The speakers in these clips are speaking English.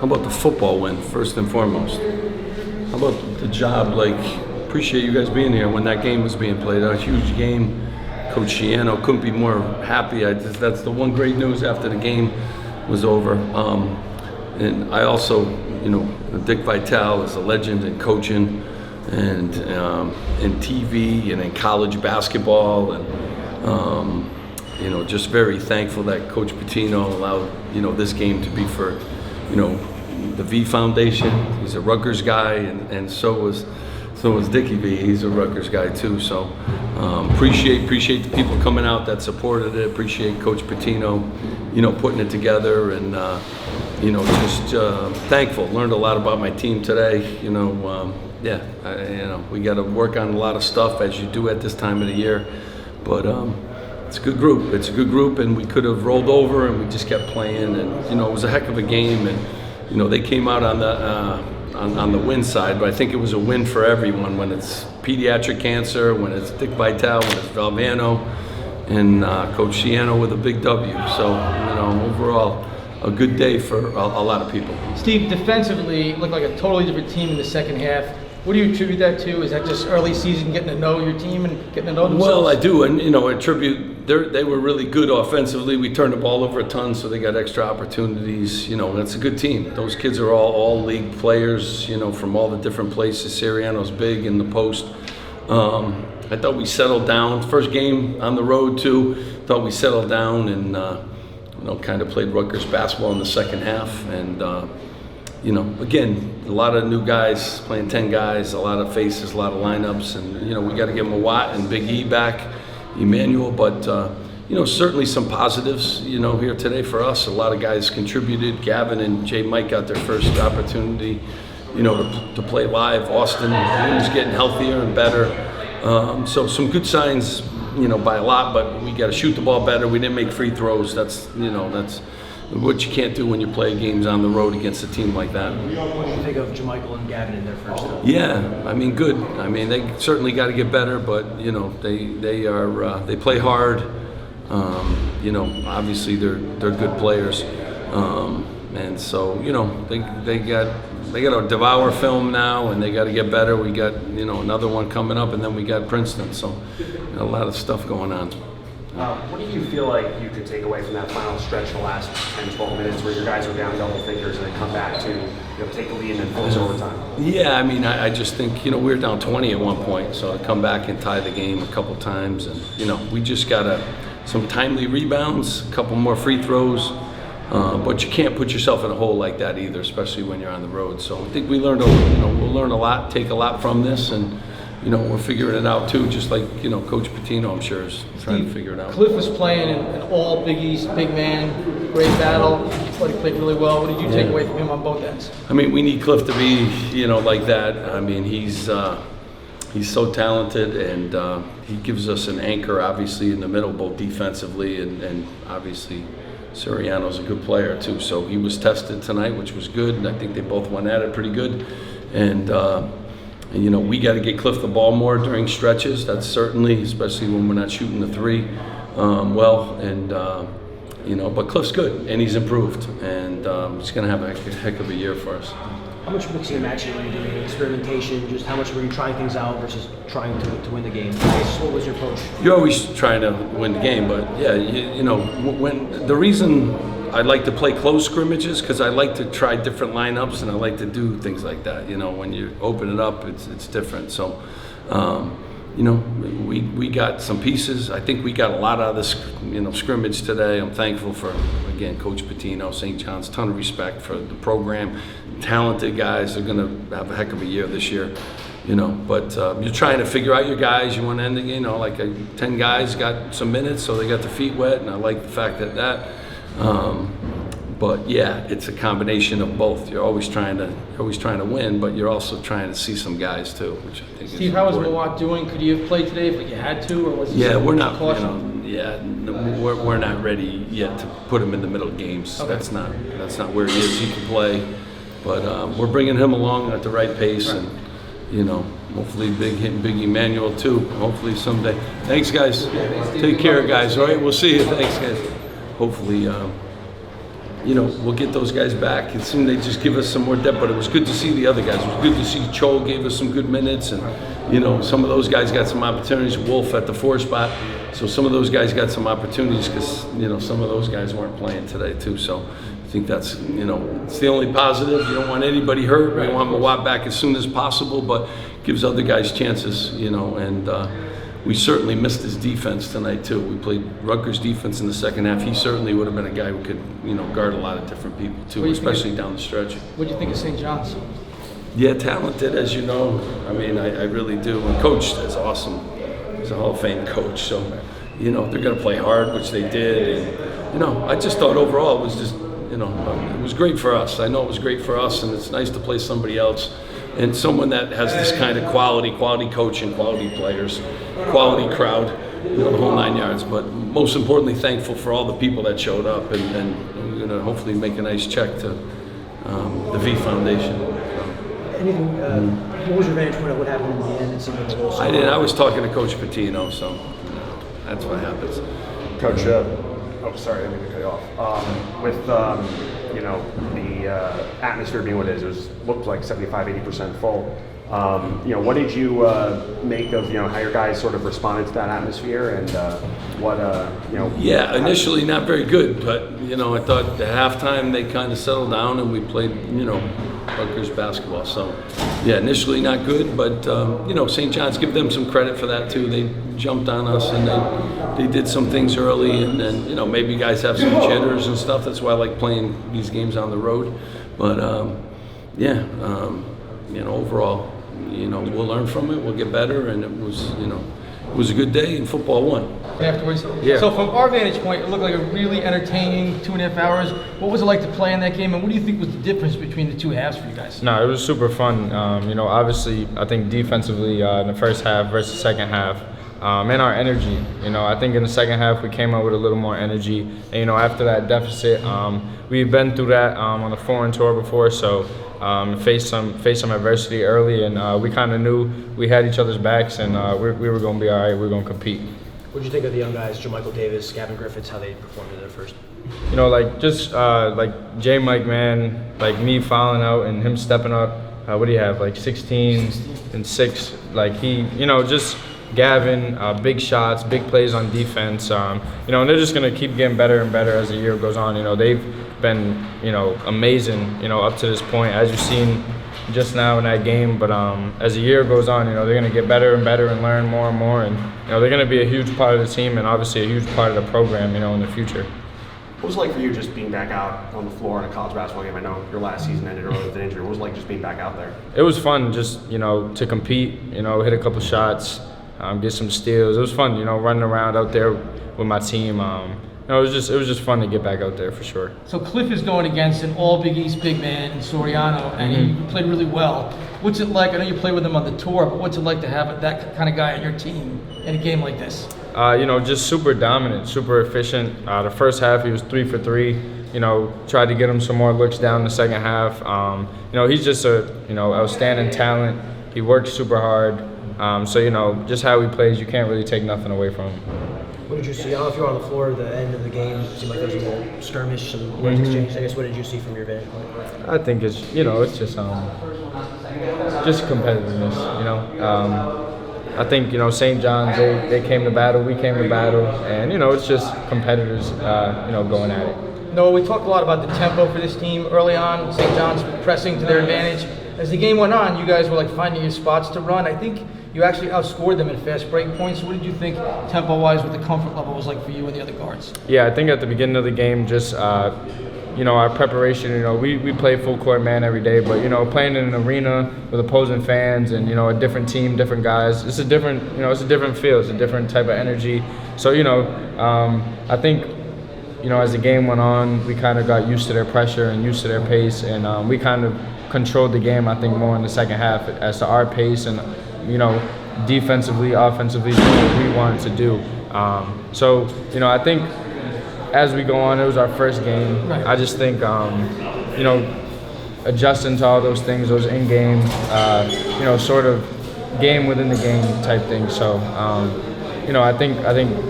How about the football win, first and foremost? How about the job? Appreciate you guys being here when that game was being played. A huge game. Coach Shiano couldn't be more happy. That's the one great news after the game was over. And I also, Dick Vitale is a legend in coaching and in TV and in college basketball. And, just very thankful that Coach Pitino allowed, this game to be for, the V Foundation. He's a Rutgers guy, and so was Dickie V. He's a Rutgers guy too. So appreciate the people coming out that supported it. Appreciate Coach Pitino, putting it together, and just thankful. Learned a lot about my team today. We got to work on a lot of stuff as you do at this time of the year, but it's a good group. It's a good group, and we could have rolled over, and we just kept playing, and it was a heck of a game, and they came out on the win side, but I think it was a win for everyone when it's pediatric cancer, when it's Dick Vitale, when it's Valvano, and Coach Shiano with a big W. So, overall, a good day for a lot of people. Steve, defensively, looked like a totally different team in the second half. What do you attribute that to? Is that just early season, getting to know your team and getting to know themselves? Well, I do, and attribute they were really good offensively. We turned the ball over a ton, so they got extra opportunities. That's a good team. Those kids are all league players. From all the different places. Siriano's big in the post. I thought we settled down. First game on the road too. Thought we settled down and kind of played Rutgers basketball in the second half, and. Again, a lot of new guys, playing 10 guys, a lot of faces, a lot of lineups, and, we got to get Mawat and Big E back, Emmanuel, but, certainly some positives, here today for us. A lot of guys contributed. Gavin and J. Mike got their first opportunity, to play live. Austin was getting healthier and better. So some good signs, by a lot, but we got to shoot the ball better. We didn't make free throws. That's what you can't do when you play games on the road against a team like that. What do you think of JaMychal and Gavin in their first time? Yeah, good. They certainly got to get better, but they play hard. Obviously they're good players, and so they got to devour film now, and they got to get better. We got another one coming up, and then we got Princeton, so a lot of stuff going on. What do you feel like you could take away from that final stretch, the last 10, 12 minutes, where your guys are down double figures and then come back to take the lead and then force overtime? Yeah, I just think we were down 20 at one point, so to come back and tie the game a couple times, and we just got some timely rebounds, a couple more free throws, but you can't put yourself in a hole like that either, especially when you're on the road. So I think we learned we'll learn a lot, take a lot from this, and we're figuring it out too, just like, Coach Pitino, I'm sure, is trying to figure it out. Cliff was playing an all Big East, big man, great battle. Thought he played really well. What did you take away from him on both ends? We need Cliff to be, like that. He's so talented, and he gives us an anchor, obviously, in the middle, both defensively, and obviously Siriano's a good player too. So he was tested tonight, which was good, and I think they both went at it pretty good. And we got to get Cliff the ball more during stretches. That's certainly, especially when we're not shooting the three but Cliff's good, and he's improved, and he's going to have a heck of a year for us. How much mixing and matching were you doing, experimentation? Just how much were you trying things out versus trying to win the game? What was your approach? You're always trying to win the game, but yeah, when the reason I like to play close scrimmages, because I like to try different lineups, and I like to do things like that. When you open it up, it's different. So, we got some pieces. I think we got a lot out of this, scrimmage today. I'm thankful for, again, Coach Pitino, St. John's. Ton of respect for the program. Talented guys. They're going to have a heck of a year this year. But you're trying to figure out your guys. You want to end the game, 10 guys got some minutes, so they got their feet wet, and I like the fact that. But yeah, it's a combination of both. You're always trying to win, but you're also trying to see some guys too, which I think is Steve, how was important. Mawat doing? Could you have played today if you had to, or was it? Yeah, we're not. Caution? We're not ready yet to put him in the middle of games. Okay. That's not where he is. He can play, but we're bringing him along at the right pace, and hopefully Big Emmanuel too. Hopefully someday. Thanks, guys. Take care, guys. All right, we'll see you. Thanks, guys. Hopefully. we'll get those guys back. It seemed they just give us some more depth, but it was good to see the other guys. It was good to see Cho gave us some good minutes, and some of those guys got some opportunities. Wolf at the 4 spot, so some of those guys got some opportunities because some of those guys weren't playing today too. So I think that's it's the only positive. You don't want anybody hurt. We want Mawat back as soon as possible, but gives other guys chances. And we certainly missed his defense tonight too. We played Rutgers defense in the second half. He certainly would have been a guy who could guard a lot of different people too, especially down the stretch. What do you think of St. John's? Yeah, talented, as you know. I mean, I really do. And coach is awesome. He's a Hall of Fame coach. So, they're going to play hard, which they did. And, I just thought overall it was just, it was great for us. I know it was great for us, and it's nice to play somebody else. And someone that has this kind of quality coaching, quality players, quality crowd, the whole 9 yards. But most importantly, thankful for all the people that showed up. And we're going to hopefully make a nice check to the V Foundation. Anything, what was your vantage point of what happened in the end? It seemed like a little I didn't. I was talking to Coach Patino, so that's what happens. Coach, sorry, I didn't mean to cut you off. With the atmosphere being what it is, looked like 75-80% full. What did you make of how your guys sort of responded to that atmosphere, and what Yeah, initially not very good, but I thought at halftime they kind of settled down and we played Rutgers basketball. So yeah, initially not good, but St. John's, give them some credit for that too. They jumped on us and they did some things early, and then maybe guys have some jitters and stuff. That's why I like playing these games on the road. But overall, we'll learn from it. We'll get better, and it was a good day, and football won. Afterwards. Yeah. So from our vantage point, it looked like a really entertaining 2.5 hours. What was it like to play in that game, and what do you think was the difference between the two halves for you guys? No, it was super fun. Obviously, I think defensively in the first half versus second half, and our energy. I think in the second half we came out with a little more energy. And after that deficit, we've been through that on the foreign tour before, so faced some adversity early, and we kind of knew we had each other's backs, and we were going to be all right. We were going to compete. What did you think of the young guys, Jermichael Davis, Gavin Griffiths, how they performed in their first? Like J. Mike, man, like me fouling out and him stepping up. What do you have, like 16 and 6? Like he, just Gavin, big shots, big plays on defense. And they're just gonna keep getting better and better as the year goes on. They've been, amazing, up to this point, as you've seen just now in that game. But as the year goes on, they're gonna get better and better and learn more and more. And they're gonna be a huge part of the team and obviously a huge part of the program, in the future. What was it like for you just being back out on the floor in a college basketball game? I know your last season ended early with an injury. What was it like just being back out there? It was fun, just to compete. Hit a couple shots, get some steals. It was fun, running around out there with my team. It was just fun to get back out there for sure. So Cliff is going against an all Big East big man in Soriano, and he played really well. What's it like? I know you played with him on the tour, but what's it like to have that kind of guy on your team in a game like this? Just super dominant, super efficient. The first half he was 3 for 3. Tried to get him some more looks down the second half. He's just a outstanding talent. He works super hard. Just how he plays, you can't really take nothing away from him. What did you see? I don't know if you were on the floor at the end of the game. It seemed like there was a little skirmish, some words exchanged. I guess, what did you see from your vantage point? I think it's just competitiveness. I think St. John's, they came to battle, we came to battle, and it's just competitors going at it. Noah, we talked a lot about the tempo for this team early on. St. John's pressing to their advantage. As the game went on, you guys were finding your spots to run. I think you actually outscored them in fast break points. What did you think tempo-wise, what the comfort level was like for you and the other guards? Yeah, I think at the beginning of the game, just our preparation. We play full court man every day, but playing in an arena with opposing fans and a different team, different guys. It's a different it's a different feel. It's a different type of energy. So I think as the game went on, we kind of got used to their pressure and used to their pace, and we kind of controlled the game, I think, more in the second half as to our pace and defensively, offensively, what we wanted to do. I think as we go on, it was our first game. Right. I just think, adjusting to all those things, those in-game, sort of game within the game type things. So, I think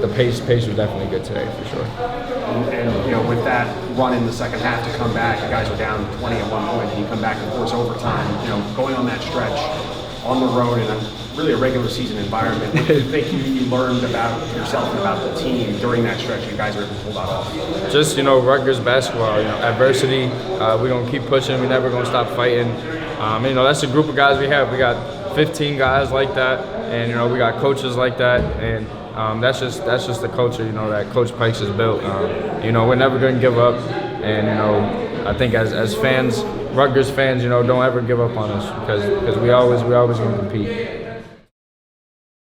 the pace was definitely good today for sure. And with that run in the second half to come back, you guys were down 20 at one point, and you come back and force overtime. Going on that stretch on the road in really a regular season environment, what do you think you learned about yourself and about the team during that stretch? You guys were able to pull that off. Just Rutgers basketball. Adversity. We're gonna keep pushing. We're never gonna stop fighting. That's the group of guys we have. We got 15 guys like that, and we got coaches like that, and that's just the culture that Coach Pikes has built. We're never gonna give up, and I think as fans, Rutgers fans, don't ever give up on us because we always gonna compete.